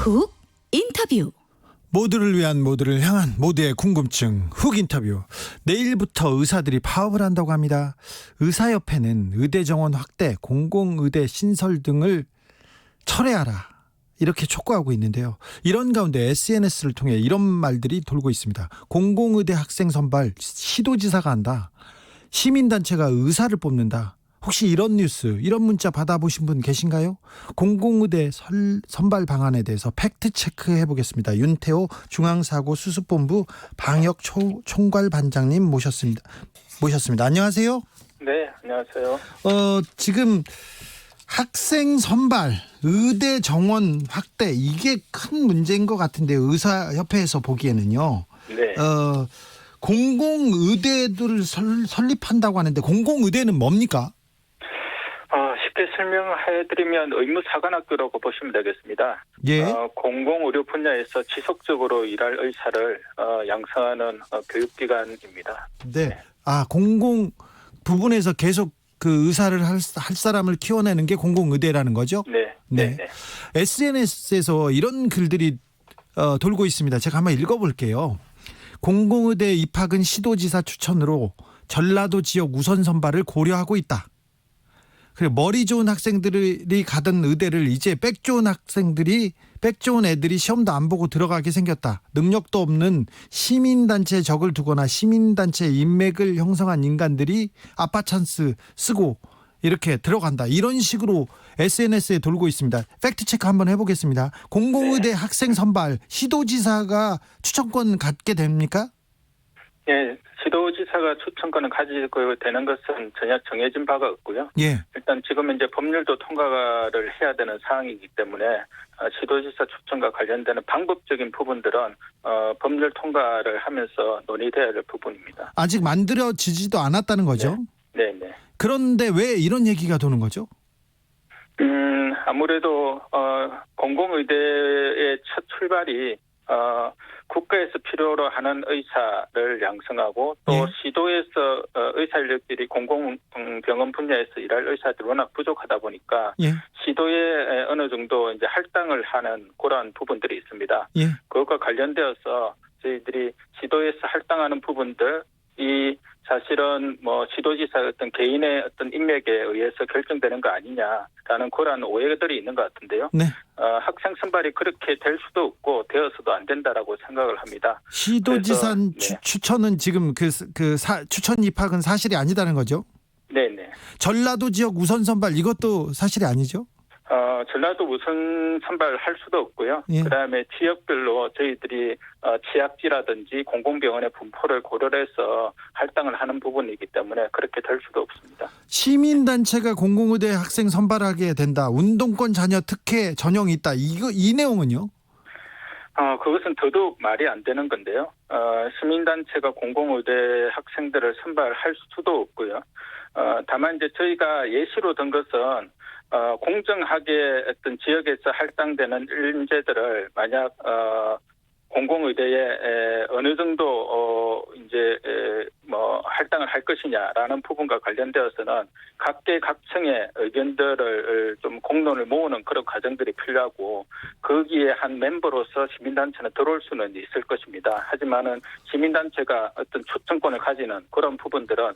훅 인터뷰. 모두를 위한, 모두를 향한, 모두의 궁금증 훅 인터뷰. 내일부터 의사들이 파업을 한다고 합니다. 의사협회는 의대 정원 확대, 공공의대 신설 등을 철회하라, 이렇게 촉구하고 있는데요. 이런 가운데 SNS를 통해 이런 말들이 돌고 있습니다. 공공의대 학생 선발 시도지사가 한다, 시민단체가 의사를 뽑는다. 혹시 이런 뉴스, 이런 문자 받아보신 분 계신가요? 공공의대 선발 방안에 대해서 팩트 체크해 보겠습니다. 윤태호 중앙사고수습본부 방역 총괄반장님 모셨습니다. 안녕하세요. 네, 안녕하세요. 지금 학생 선발, 의대 정원 확대, 이게 큰 문제인 것 같은데 의사협회에서 보기에는요. 네. 공공의대들을 설립한다고 하는데 공공의대는 뭡니까? 쉽게 설명해드리면 의무사관학교라고 보시면 되겠습니다. 예. 공공의료 분야에서 지속적으로 일할 의사를 양성하는 교육기관입니다. 네. 공공 부분에서 계속 그 의사를 할 사람을 키워내는 게 공공의대라는 거죠? 네. 네. 네. SNS에서 이런 글들이 돌고 있습니다. 제가 한번 읽어볼게요. 공공의대 입학은 시도지사 추천으로 전라도 지역 우선 선발을 고려하고 있다. 그리고 머리 좋은 학생들이 가던 의대를 이제 백 좋은 애들이 시험도 안 보고 들어가게 생겼다. 능력도 없는 시민단체에 적을 두거나 시민단체 인맥을 형성한 인간들이 아빠 찬스 쓰고 이렇게 들어간다. 이런 식으로 SNS에 돌고 있습니다. 팩트체크 한번 해보겠습니다. 공공의대 학생 선발 시도지사가 추천권 갖게 됩니까? 네, 시도지사가 추천권을 가지고 되는 것은 전혀 정해진 바가 없고요. 예. 일단 지금 이제 법률도 통과를 해야 되는 사항이기 때문에 시도지사 추천과 관련되는 방법적인 부분들은 법률 통과를 하면서 논의돼야 할 부분입니다. 아직 만들어지지도 않았다는 거죠? 네. 그런데 왜 이런 얘기가 도는 거죠? 아무래도 공공의대의 첫 출발이 국가에서 필요로 하는 의사를 양성하고 또 시도에서 의사 인력들이 공공병원 분야에서 일할 의사들이 워낙 부족하다 보니까 시도에 어느 정도 이제 할당을 하는 그런 부분들이 있습니다. 그것과 관련되어서 저희들이 시도에서 할당하는 부분들이 사실은 시도지사 어떤 개인의 어떤 인맥에 의해서 결정되는 거 아니냐라는 그런 오해들이 있는 것 같은데요. 네. 학생 선발이 그렇게 될 수도 없고 되어서도 안 된다라고 생각을 합니다. 시도지사 추천은 지금 추천 입학은 사실이 아니다는 거죠? 네네. 전라도 지역 우선 선발 이것도 사실이 아니죠? 전라도 우선 선발할 수도 없고요. 그다음에 지역별로 저희들이 취약지라든지 공공병원의 분포를 고려해서 할당을 하는 부분이기 때문에 그렇게 될 수도 없습니다. 시민단체가 공공의대 학생 선발하게 된다. 운동권 자녀 특혜 전형이 있다. 이 내용은요? 그것은 더더욱 말이 안 되는 건데요. 시민단체가 공공의대 학생들을 선발할 수도 없고요. 다만 이제 저희가 예시로 든 것은 공정하게 어떤 지역에서 할당되는 인재들을 만약 공공의대에 어느 정도 이제 할당을 할 것이냐라는 부분과 관련되어서는 각계각층의 의견들을 좀 공론을 모으는 그런 과정들이 필요하고 거기에 한 멤버로서 시민단체는 들어올 수는 있을 것입니다. 하지만은 시민단체가 어떤 추천권을 가지는 그런 부분들은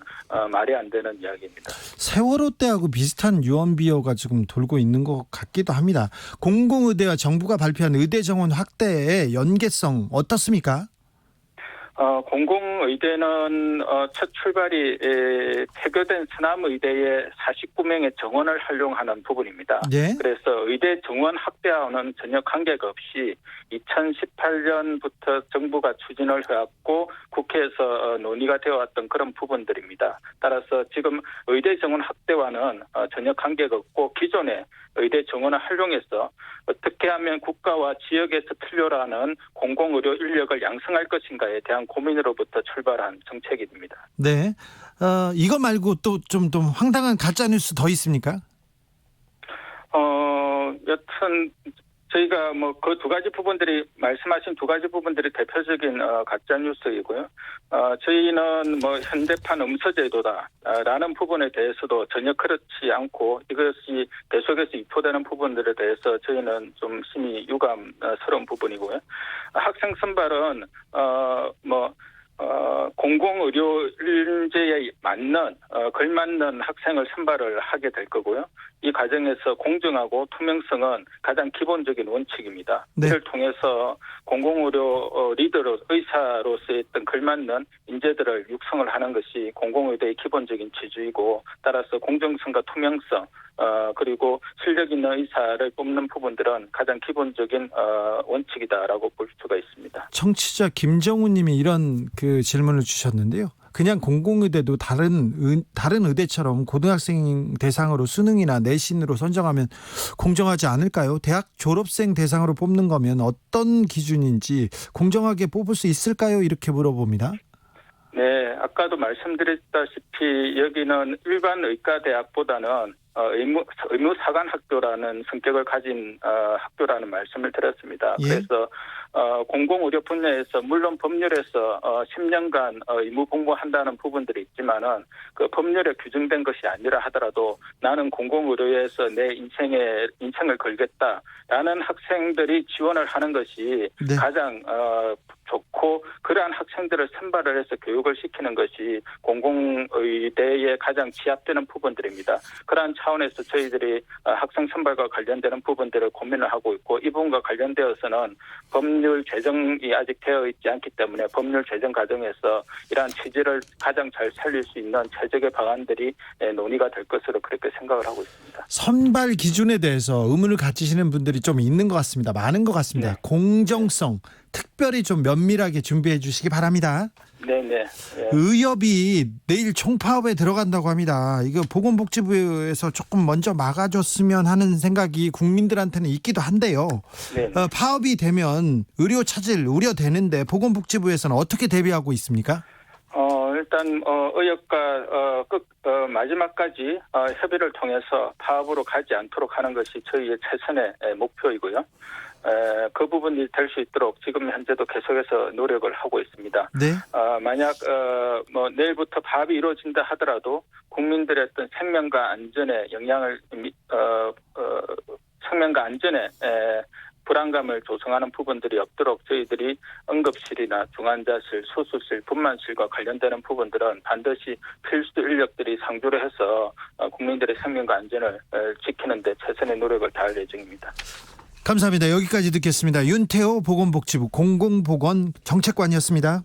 말이 안 되는 이야기입니다. 세월호 때하고 비슷한 유언비어가 지금 돌고 있는 것 같기도 합니다. 공공의대와 정부가 발표한 의대 정원 확대의 연계성 어떻습니까? 공공의대는 첫 출발이 폐교된 서남의대의 49명의 정원을 활용하는 부분입니다. 네. 그래서 의대 정원 확대와는 전혀 관계가 없이 2018년부터 정부가 추진을 해왔고 국회에서 논의가 되어왔던 그런 부분들입니다. 따라서 지금 의대 정원 확대와는 전혀 관계가 없고 기존의 의대 정원을 활용해서 어떻게 하면 국가와 지역에서 필요로 공공의료 인력을 양성할 것인가에 대한 고민으로부터 출발한 정책입니다. 네. 이거 말고 또 좀 황당한 가짜 뉴스 더 있습니까? 여튼 저희가 뭐 그 두 가지 부분들이 말씀하신 두 가지 부분들이 대표적인 가짜 뉴스이고요. 저희는 뭐 현대판 음서제도다라는 부분에 대해서도 전혀 그렇지 않고 이것이 계속해서 유포되는 부분들에 대해서 저희는 좀 심히 유감스러운 부분이고요. 학생 선발은 공공의료인재에 맞는 걸맞는 학생을 선발을 하게 될 거고요. 이 과정에서 공정하고 투명성은 가장 기본적인 원칙입니다. 네. 이를 통해서 공공의료 리더로 의사로서의 어떤 걸맞는 인재들을 육성을 하는 것이 공공의료의 기본적인 지주이고 따라서 공정성과 투명성 그리고 실력 있는 의사를 뽑는 부분들은 가장 기본적인 원칙이다라고 볼 수가 있습니다. 청취자 김정우 님이 이런 그 질문을 주셨는데요. 그냥 공공의대도 다른 의대처럼 고등학생 대상으로 수능이나 내신으로 선정하면 공정하지 않을까요? 대학 졸업생 대상으로 뽑는 거면 어떤 기준인지 공정하게 뽑을 수 있을까요? 이렇게 물어봅니다. 네, 아까도 말씀드렸다시피 여기는 일반 의과대학보다는 의무사관학교라는 성격을 가진 학교라는 말씀을 드렸습니다. 예. 그래서 공공의료 분야에서 물론 법률에서 10년간 의무 복무한다는 부분들이 있지만은 그 법률에 규정된 것이 아니라 하더라도 나는 공공의료에서 내 인생을 걸겠다라는 학생들이 지원을 하는 것이 네. 가장 좋고 그러한 학생들을 선발을 해서 교육을 시키는 것이 공공의대에 가장 취합되는 부분들입니다. 그러한 차원에서 저희들이 학생 선발과 관련되는 부분들을 고민을 하고 있고 이 부분과 관련되어서는 법률 제정이 아직 되어 있지 않기 때문에 법률 제정 과정에서 이러한 취지를 가장 잘 살릴 수 있는 최적의 방안들이 논의가 될 것으로 그렇게 생각을 하고 있습니다. 선발 기준에 대해서 의문을 가지시는 분들이 좀 있는 것 같습니다. 많은 것 같습니다. 네. 공정성 특별히 좀 면밀하게 준비해 주시기 바랍니다. 네네. 네. 의협이 내일 총파업에 들어간다고 합니다. 이거 보건복지부에서 조금 먼저 막아줬으면 하는 생각이 국민들한테는 있기도 한데요. 네. 파업이 되면 의료 차질 우려되는데 보건복지부에서는 어떻게 대비하고 있습니까? 일단 의협과 마지막까지 협의를 통해서 파업으로 가지 않도록 하는 것이 저희의 최선의 목표이고요. 그 부분이 될 수 있도록 지금 현재도 계속해서 노력을 하고 있습니다. 네. 만약 내일부터 파업이 이루어진다 하더라도 국민들의 어떤 생명과 안전에 생명과 안전에 불안감을 조성하는 부분들이 없도록 저희들이 응급실이나 중환자실, 수술실, 분만실과 관련되는 부분들은 반드시 필수 인력들이 상주를 해서 국민들의 생명과 안전을 지키는 데 최선의 노력을 다할 예정입니다. 감사합니다. 여기까지 듣겠습니다. 윤태호 보건복지부 공공보건정책관이었습니다.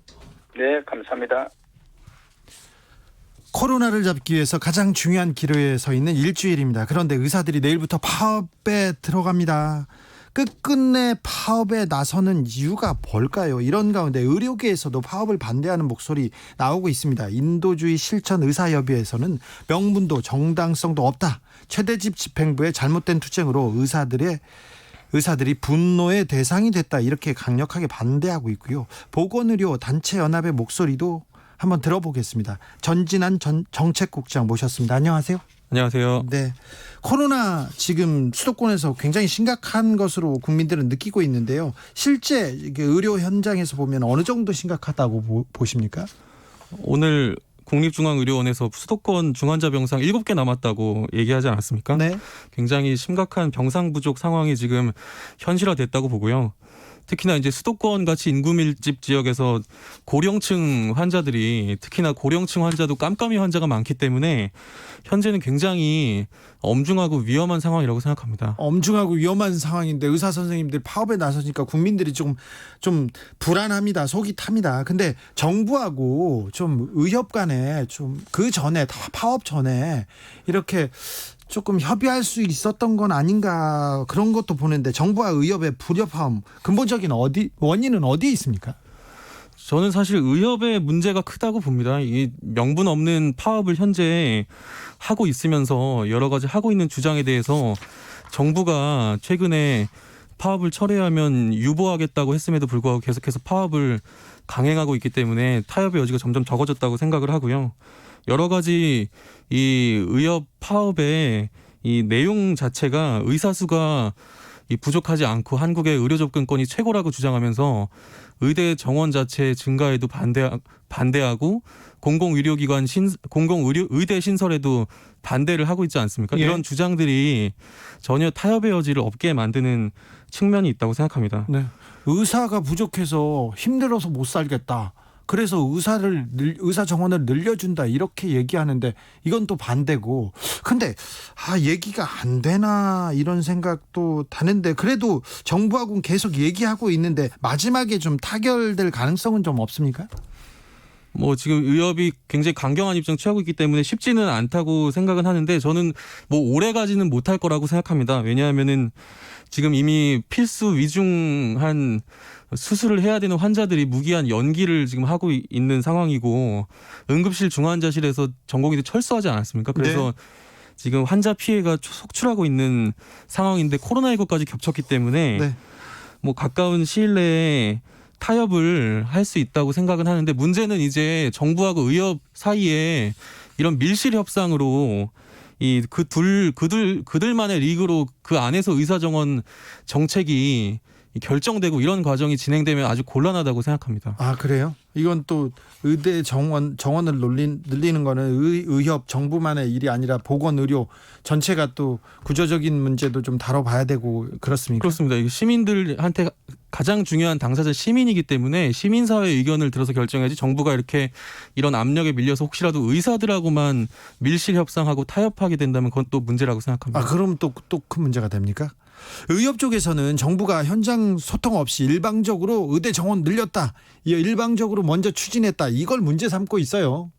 네, 감사합니다. 코로나를 잡기 위해서 가장 중요한 기로에 서 있는 일주일입니다. 그런데 의사들이 내일부터 파업에 들어갑니다. 끝끝내 파업에 나서는 이유가 뭘까요? 이런 가운데 의료계에서도 파업을 반대하는 목소리 나오고 있습니다. 인도주의 실천 의사협의회에서는 명분도 정당성도 없다. 최대집 집행부의 잘못된 투쟁으로 의사들이 분노의 대상이 됐다. 이렇게 강력하게 반대하고 있고요. 보건의료 단체 연합의 목소리도 한번 들어보겠습니다. 전진한 정책국장 모셨습니다. 안녕하세요. 안녕하세요. 네, 코로나 지금 수도권에서 굉장히 심각한 것으로 국민들은 느끼고 있는데요. 실제 의료 현장에서 보면 어느 정도 심각하다고 보십니까? 오늘 국립중앙의료원에서 수도권 중환자 병상 7개 남았다고 얘기하지 않았습니까? 네. 굉장히 심각한 병상 부족 상황이 지금 현실화됐다고 보고요. 특히나 이제 수도권 같이 인구 밀집 지역에서 고령층 환자들이 특히나 고령층 환자도 깜깜이 환자가 많기 때문에 현재는 굉장히 엄중하고 위험한 상황이라고 생각합니다. 엄중하고 위험한 상황인데 의사 선생님들 파업에 나서니까 국민들이 좀 불안합니다. 속이 탑니다. 근데 정부하고 좀 의협 간에 좀 그 전에 파업 전에 이렇게 조금 협의할 수 있었던 건 아닌가 그런 것도 보는데 정부와 의협의 불협화음 근본적인 원인은 어디에 있습니까? 저는 사실 의협의 문제가 크다고 봅니다. 이 명분 없는 파업을 현재 하고 있으면서 여러 가지 하고 있는 주장에 대해서 정부가 최근에 파업을 철회하면 유보하겠다고 했음에도 불구하고 계속해서 파업을 강행하고 있기 때문에 타협의 여지가 점점 적어졌다고 생각을 하고요. 여러 가지 이 의협 파업의 이 내용 자체가 의사 수가 이 부족하지 않고 한국의 의료 접근권이 최고라고 주장하면서 의대 정원 자체 증가에도 반대하고 공공의대 신설에도 반대를 하고 있지 않습니까? 예. 이런 주장들이 전혀 타협의 여지를 없게 만드는 측면이 있다고 생각합니다. 네. 의사가 부족해서 힘들어서 못 살겠다. 그래서 의사 정원을 늘려준다 이렇게 얘기하는데 이건 또 반대고. 근데 얘기가 안 되나 이런 생각도 드는데 그래도 정부하고는 계속 얘기하고 있는데 마지막에 좀 타결될 가능성은 좀 없습니까? 뭐 지금 의협이 굉장히 강경한 입장 취하고 있기 때문에 쉽지는 않다고 생각은 하는데 저는 뭐 오래 가지는 못할 거라고 생각합니다. 왜냐하면은 지금 이미 필수 위중한 수술을 해야 되는 환자들이 무기한 연기를 지금 하고 있는 상황이고 응급실 중환자실에서 전공의들 철수하지 않았습니까? 그래서 지금 환자 피해가 속출하고 있는 상황인데 코로나19까지 겹쳤기 때문에 네. 뭐 가까운 시일 내에 타협을 할 수 있다고 생각은 하는데 문제는 이제 정부하고 의협 사이에 이런 밀실 협상으로 그들만의 리그로 그 안에서 의사정원 정책이 결정되고 이런 과정이 진행되면 아주 곤란하다고 생각합니다. 아, 그래요? 이건 또 의대 정원을 늘리는 거는 의협 정부만의 일이 아니라 보건의료 전체가 또 구조적인 문제도 좀 다뤄봐야 되고 그렇습니까? 그렇습니다. 이게 시민들한테 가장 중요한 당사자 시민이기 때문에 시민사회 의견을 들어서 결정해야지 정부가 이렇게 이런 압력에 밀려서 혹시라도 의사들하고만 밀실 협상하고 타협하게 된다면 그건 또 문제라고 생각합니다. 아, 그럼 또 큰 문제가 됩니까? 의협 쪽에서는 정부가 현장 소통 없이 일방적으로 의대 정원 늘렸다, 일방적으로 먼저 추진했다, 이걸 문제 삼고 있어요.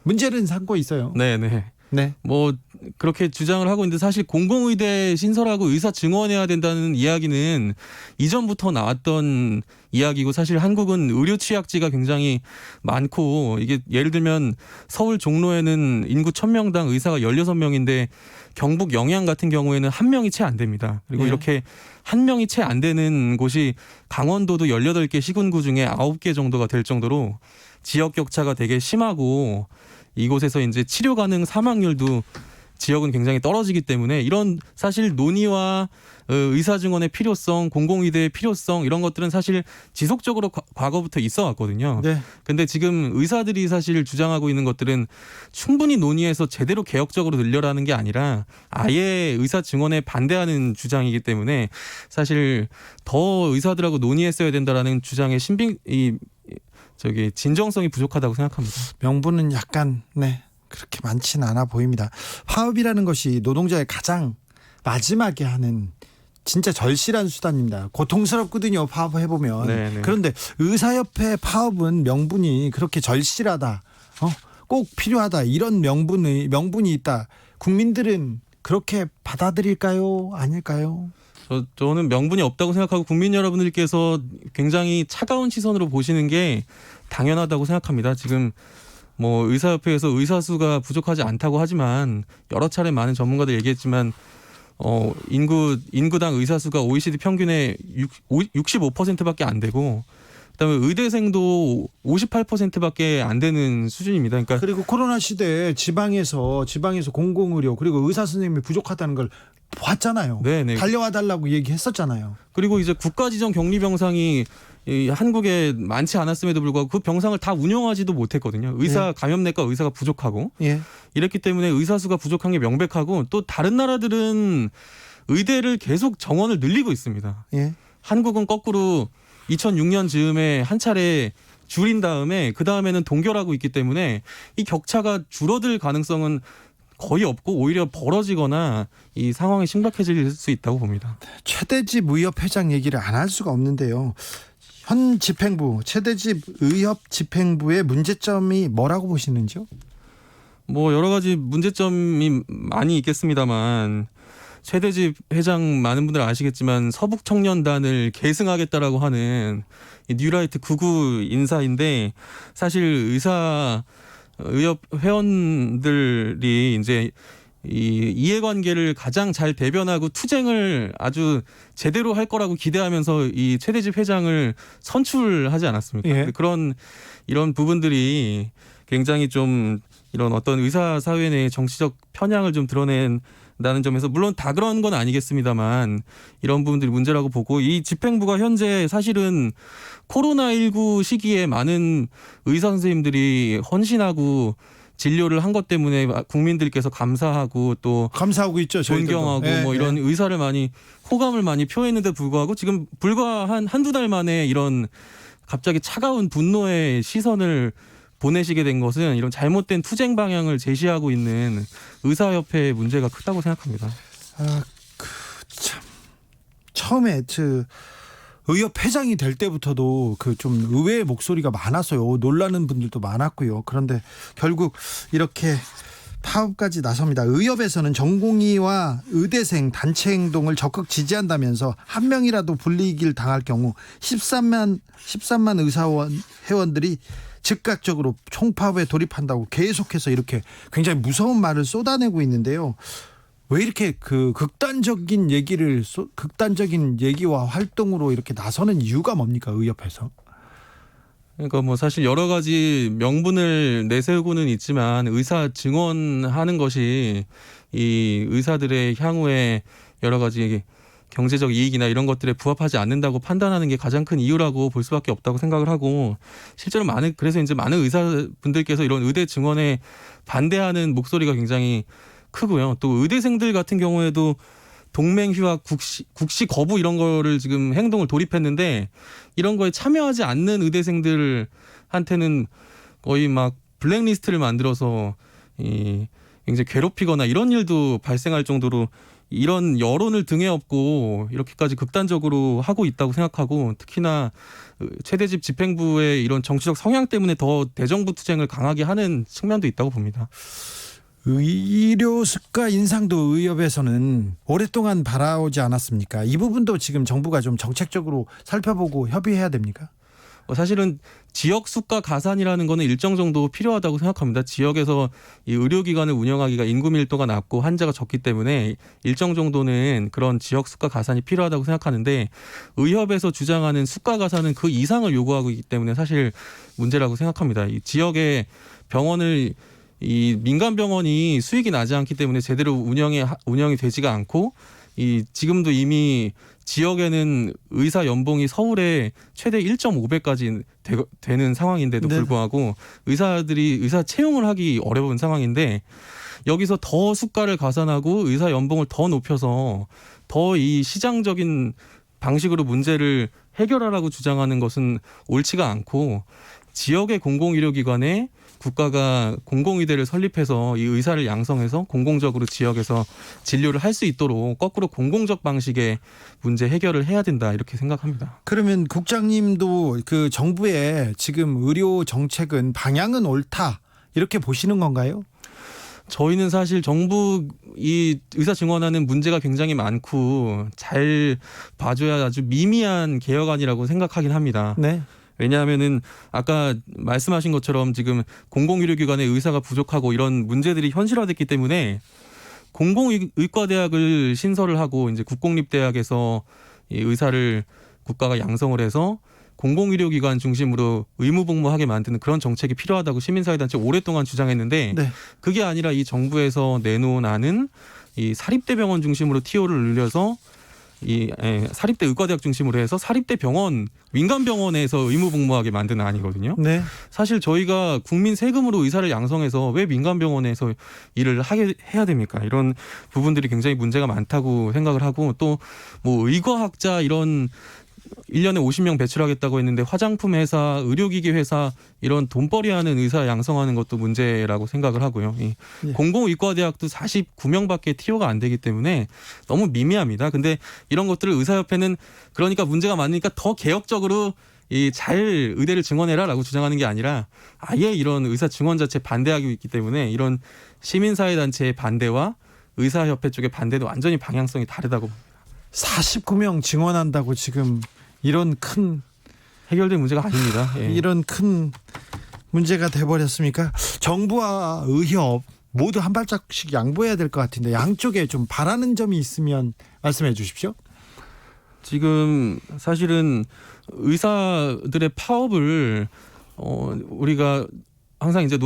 문제는 삼고 있어요. 네네. 네. 뭐 그렇게 주장을 하고 있는데 사실 공공의대 신설하고 의사 증원해야 된다는 이야기는 이전부터 나왔던 이야기고 사실 한국은 의료 취약지가 굉장히 많고 이게 예를 들면 서울 종로에는 인구 1000명당 의사가 16명인데 경북 영양 같은 경우에는 1명이 채 안 됩니다. 그리고 네. 이렇게 1명이 채 안 되는 곳이 강원도도 18개 시군구 중에 9개 정도가 될 정도로 지역 격차가 되게 심하고 이곳에서 이제 치료 가능 사망률도 지역은 굉장히 떨어지기 때문에 이런 사실 논의와 의사 증원의 필요성, 공공의대의 필요성 이런 것들은 사실 지속적으로 과거부터 있어 왔거든요. 네. 근데 지금 의사들이 사실 주장하고 있는 것들은 충분히 논의해서 제대로 개혁적으로 늘려라는 게 아니라 아예 의사 증원에 반대하는 주장이기 때문에 사실 더 의사들하고 논의했어야 된다라는 주장의 진정성이 부족하다고 생각합니다. 명분은 약간 그렇게 많지는 않아 보입니다. 파업이라는 것이 노동자의 가장 마지막에 하는 진짜 절실한 수단입니다. 고통스럽거든요, 파업을 해보면. 네네. 그런데 의사협회 파업은 명분이 그렇게 절실하다, 꼭 필요하다, 이런 명분이 있다. 국민들은 그렇게 받아들일까요? 아닐까요? 저는 명분이 없다고 생각하고 국민 여러분들께서 굉장히 차가운 시선으로 보시는 게 당연하다고 생각합니다. 지금 뭐 의사협회에서 의사 수가 부족하지 않다고 하지만 여러 차례 많은 전문가들 얘기했지만 인구당 의사 수가 OECD 평균의 65%밖에 안 되고 그다음에 의대생도 58%밖에 안 되는 수준입니다. 그러니까 그리고 코로나 시대에 지방에서 공공의료 그리고 의사 선생님이 부족하다는 걸 봤잖아요. 네네. 달려와 달라고 얘기했었잖아요. 그리고 이제 국가지정 격리병상이 한국에 많지 않았음에도 불구하고 그 병상을 다 운영하지도 못했거든요. 감염내과 의사가 부족하고 예. 이랬기 때문에 의사 수가 부족한 게 명백하고 또 다른 나라들은 의대를 계속 정원을 늘리고 있습니다. 예. 한국은 거꾸로 2006년 즈음에 한 차례 줄인 다음에 그 다음에는 동결하고 있기 때문에 이 격차가 줄어들 가능성은 거의 없고 오히려 벌어지거나 이 상황이 심각해질 수 있다고 봅니다. 최대집 의협 회장 얘기를 안 할 수가 없는데요. 현 집행부, 최대집 의협 집행부의 문제점이 뭐라고 보시는지요? 뭐 여러 가지 문제점이 많이 있겠습니다만 최대집 회장 많은 분들 아시겠지만 서북청년단을 계승하겠다라고 하는 뉴라이트 극우 인사인데 사실 의협 회원들이 이제 이 이해관계를 가장 잘 대변하고 투쟁을 아주 제대로 할 거라고 기대하면서 이 최대집 회장을 선출하지 않았습니까? 예. 이런 부분들이 굉장히 좀 이런 어떤 의사 사회 내 정치적 편향을 좀 드러낸 라는 점에서 물론 다 그런 건 아니겠습니다만 이런 부분들이 문제라고 보고 이 집행부가 현재 사실은 코로나19 시기에 많은 의사 선생님들이 헌신하고 진료를 한 것 때문에 국민들께서 감사하고 또 감사하고 있죠. 저희들도. 존경하고 예, 뭐 이런 의사를 많이 호감을 많이 표했는데 불구하고 지금 불과 한두 달 만에 이런 갑자기 차가운 분노의 시선을 보내시게 된 것은 이런 잘못된 투쟁 방향을 제시하고 있는 의사협회의 문제가 크다고 생각합니다. 참 처음에 의협 회장이 될 때부터도 그 좀 의외의 목소리가 많았어요. 놀라는 분들도 많았고요. 그런데 결국 이렇게 파업까지 나섭니다. 의협에서는 전공의와 의대생 단체 행동을 적극 지지한다면서 한 명이라도 불이익을 당할 경우 13만 의사원 회원들이 즉각적으로 총파업에 돌입한다고 계속해서 이렇게 굉장히 무서운 말을 쏟아내고 있는데요. 왜 이렇게 극단적인 얘기와 활동으로 이렇게 나서는 이유가 뭡니까, 의협에서? 그러니까 뭐 사실 여러 가지 명분을 내세우고는 있지만 의사 증언하는 것이 이 의사들의 향후에 여러 가지 경제적 이익이나 이런 것들에 부합하지 않는다고 판단하는 게 가장 큰 이유라고 볼 수밖에 없다고 생각을 하고 실제로 그래서 이제 많은 의사분들께서 이런 의대 증언에 반대하는 목소리가 굉장히 크고요. 또 의대생들 같은 경우에도 동맹휴학, 국시 거부 이런 거를 지금 행동을 돌입했는데 이런 거에 참여하지 않는 의대생들한테는 거의 막 블랙리스트를 만들어서 굉장히 괴롭히거나 이런 일도 발생할 정도로 이런 여론을 등에 업고 이렇게까지 극단적으로 하고 있다고 생각하고 특히나 최대집 집행부의 이런 정치적 성향 때문에 더 대정부 투쟁을 강하게 하는 측면도 있다고 봅니다. 의료 수가 인상도 의협에서는 오랫동안 바라오지 않았습니까? 이 부분도 지금 정부가 좀 정책적으로 살펴보고 협의해야 됩니까? 사실은 지역 수가 가산이라는 거는 일정 정도 필요하다고 생각합니다. 지역에서 이 의료기관을 운영하기가 인구 밀도가 낮고 환자가 적기 때문에 일정 정도는 그런 지역 수가 가산이 필요하다고 생각하는데 의협에서 주장하는 수가 가산은 그 이상을 요구하고 있기 때문에 사실 문제라고 생각합니다. 이 지역의 병원을 이 민간 병원이 수익이 나지 않기 때문에 제대로 운영이 되지가 않고 지금도 이미 지역에는 의사 연봉이 서울에 최대 1.5배까지 되는 상황인데도 불구하고 의사들이 의사 채용을 하기 어려운 상황인데 여기서 더 수가를 가산하고 의사 연봉을 더 높여서 더 이 시장적인 방식으로 문제를 해결하라고 주장하는 것은 옳지가 않고 지역의 공공의료기관에 국가가 공공의대를 설립해서 이 의사를 양성해서 공공적으로 지역에서 진료를 할 수 있도록 거꾸로 공공적 방식의 문제 해결을 해야 된다 이렇게 생각합니다. 그러면 국장님도 그 정부의 지금 의료 정책은 방향은 옳다 이렇게 보시는 건가요? 저희는 사실 정부 이 의사 증언하는 문제가 굉장히 많고 잘 봐줘야 아주 미미한 개혁안이라고 생각하긴 합니다. 네. 왜냐하면은 아까 말씀하신 것처럼 지금 공공의료기관에 의사가 부족하고 이런 문제들이 현실화됐기 때문에 공공의과대학을 신설을 하고 이제 국공립대학에서 이 의사를 국가가 양성을 해서 공공의료기관 중심으로 의무복무하게 만드는 그런 정책이 필요하다고 시민사회단체 오랫동안 주장했는데 네. 그게 아니라 이 정부에서 내놓은 안은 이 사립대병원 중심으로 TO를 늘려서 사립대 의과대학 중심으로 해서 사립대 병원, 민간병원에서 의무복무하게 만드는 안이거든요. 네. 사실 저희가 국민 세금으로 의사를 양성해서 왜 민간병원에서 일을 해야 됩니까? 이런 부분들이 굉장히 문제가 많다고 생각을 하고 또 뭐 의과학자 이런 1년에 50명 배출하겠다고 했는데 화장품 회사, 의료기기 회사 이런 돈벌이하는 의사 양성하는 것도 문제라고 생각을 하고요. 공공의과대학도 49명밖에 TO가 안 되기 때문에 너무 미미합니다. 근데 이런 것들을 의사협회는 그러니까 문제가 많으니까 더 개혁적으로 잘 의대를 증원해라라고 주장하는 게 아니라 아예 이런 의사 증원 자체 반대하고 있기 때문에 이런 시민사회단체의 반대와 의사협회 쪽의 반대도 완전히 방향성이 다르다고 봅니다. 49명 증원한다고 지금 이런 큰 해결될 문제가 아닙니다. 이런 큰 문제가 돼버렸습니까? 정부와 의협 모두 한 발짝씩 양보해야 될 것 같은데 양쪽에 좀 바라는 점이 있으면 말씀해 주십시오. 지금 사실은 의사들의 파업을 우리가 항상 이제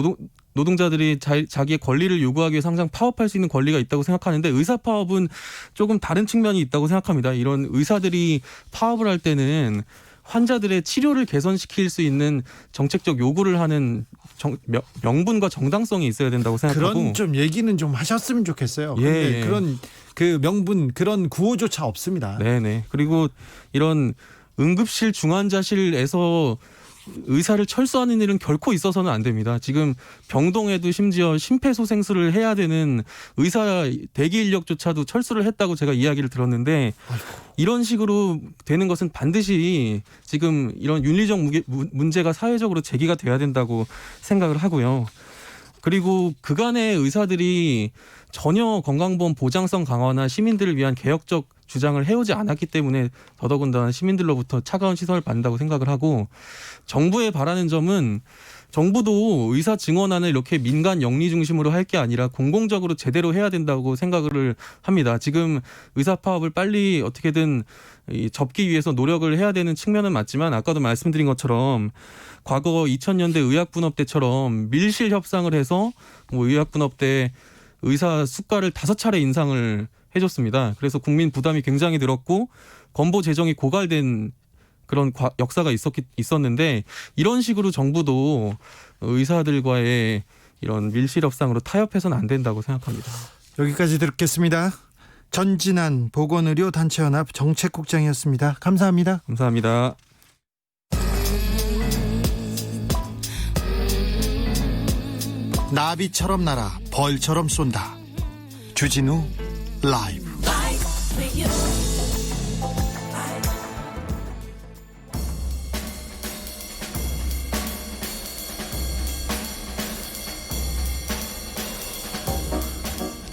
노동자들이 자기의 권리를 요구하기 위해서 항상 파업할 수 있는 권리가 있다고 생각하는데 의사 파업은 조금 다른 측면이 있다고 생각합니다. 이런 의사들이 파업을 할 때는 환자들의 치료를 개선시킬 수 있는 정책적 요구를 하는 명분과 정당성이 있어야 된다고 생각하고 그런 좀 얘기는 좀 하셨으면 좋겠어요. 예, 근데 예. 그런 그 명분 그런 구호조차 없습니다. 네네. 그리고 이런 응급실 중환자실에서 의사를 철수하는 일은 결코 있어서는 안 됩니다. 지금 병동에도 심지어 심폐소생술을 해야 되는 의사 대기 인력조차도 철수를 했다고 제가 이야기를 들었는데 이런 식으로 되는 것은 반드시 지금 이런 윤리적 문제가 사회적으로 제기가 돼야 된다고 생각을 하고요. 그리고 그간의 의사들이 전혀 건강보험 보장성 강화나 시민들을 위한 개혁적 주장을 해오지 않았기 때문에 더더군다나 시민들로부터 차가운 시선을 받는다고 생각을 하고 정부에 바라는 점은 정부도 의사 증언안을 이렇게 민간 영리 중심으로 할 게 아니라 공공적으로 제대로 해야 된다고 생각을 합니다. 지금 의사 파업을 빨리 어떻게든 접기 위해서 노력을 해야 되는 측면은 맞지만 아까도 말씀드린 것처럼 과거 2000년대 의학분업 때처럼 밀실 협상을 해서 뭐 의학분업 때 의사 수가를 5차례 인상을 해줬습니다. 그래서 국민 부담이 굉장히 늘었고 건보 재정이 고갈된 그런 역사가 있었는데 이런 식으로 정부도 의사들과의 이런 밀실 협상으로 타협해서는 안 된다고 생각합니다. 여기까지 듣겠습니다. 전진한 보건의료단체연합 정책국장이었습니다. 감사합니다. 감사합니다. 나비처럼 날아 벌처럼 쏜다. 주진우 라이브.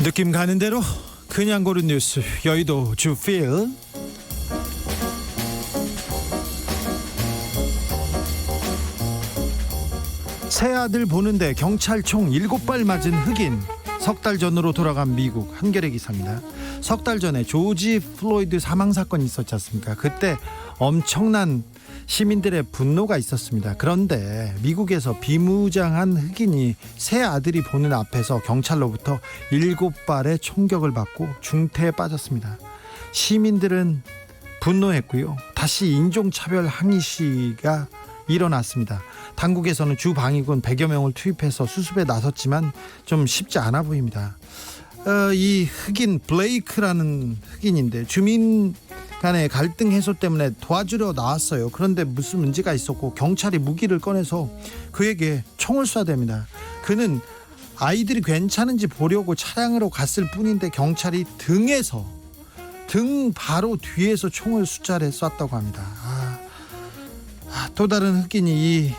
느낌 가는 대로 그냥 고른 뉴스 여의도 주필. 새아들 보는데 경찰총 7발 맞은 흑인. 석 달 전으로 돌아간 미국 한겨레 기사입니다. 석 달 전에 조지 플로이드 사망 사건이 있었지 않습니까? 그때 엄청난 시민들의 분노가 있었습니다. 그런데 미국에서 비무장한 흑인이 새 아들이 보는 앞에서 경찰로부터 7발의 총격을 받고 중태에 빠졌습니다. 시민들은 분노했고요. 다시 인종차별 항의 시위가 일어났습니다. 당국에서는 주방위군 100여 명을 투입해서 수습에 나섰지만 좀 쉽지 않아 보입니다. 이 흑인 블레이크라는 흑인인데 주민 간의 갈등 해소 때문에 도와주려 나왔어요. 그런데 무슨 문제가 있었고 경찰이 무기를 꺼내서 그에게 총을 쏴댑니다. 그는 아이들이 괜찮은지 보려고 차량으로 갔을 뿐인데 경찰이 등 바로 뒤에서 총을 수차례 쐈다고 합니다. 또 다른 흑인이 이